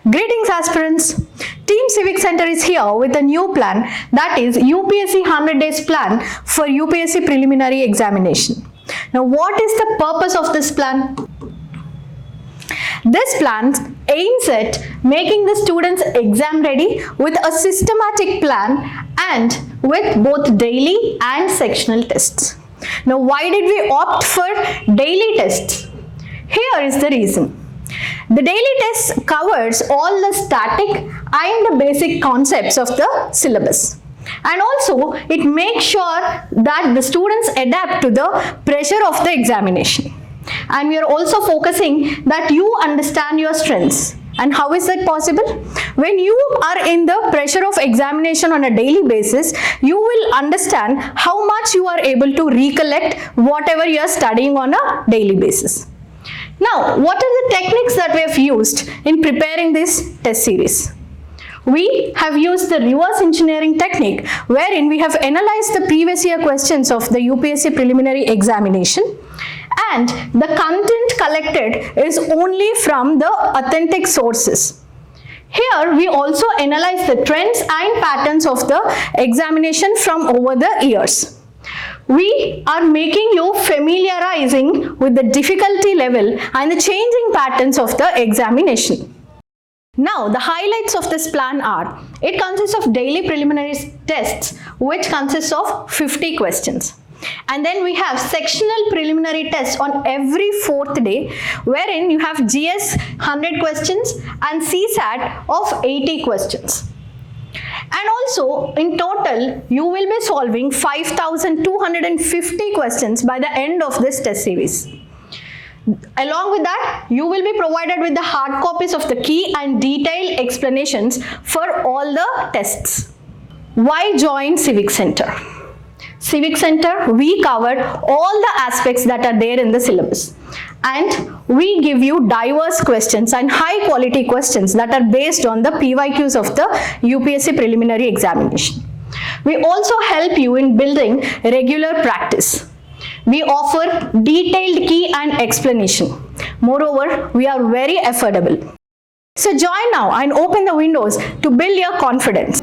Greetings aspirants. Team CivicCentre is here with a new plan, that is UPSC 100 days plan for UPSC preliminary examination. Now what is the purpose of this plan? This plan aims at making the students exam ready with a systematic plan and with both daily and sectional tests. Now why did we opt for daily tests? Here is the reason. The daily test covers all the static and the basic concepts of the syllabus. And also it makes sure that the students adapt to the pressure of the examination. And we are also focusing that you understand your strengths. And how is that possible? When you are in the pressure of examination on a daily basis, you will understand how much you are able to recollect whatever you are studying on a daily basis. Now, what are the techniques that we have used in preparing this test series? We have used the reverse engineering technique, wherein we have analyzed the previous year questions of the UPSC preliminary examination, and the content collected is only from the authentic sources. Here we also analyze the trends and patterns of the examination from over the years. We are making you familiarizing with the difficulty level and the changing patterns of the examination. Now the highlights of this plan are, it consists of daily preliminary tests which consists of 50 questions. And then we have sectional preliminary tests on every 4th day, wherein you have GS 100 questions and CSAT of 80 questions. And also in total you will be solving 5,250 questions by the end of this test series. Along with that, you will be provided with the hard copies of the key and detailed explanations for all the tests. Why join CivicCentre? CivicCentre, we cover all the aspects that are there in the syllabus, and we give you diverse questions and high quality questions that are based on the PYQs of the UPSC preliminary examination. We also help you in building regular practice. We offer detailed key and explanation. Moreover, we are very affordable. So join now and open the windows to build your confidence.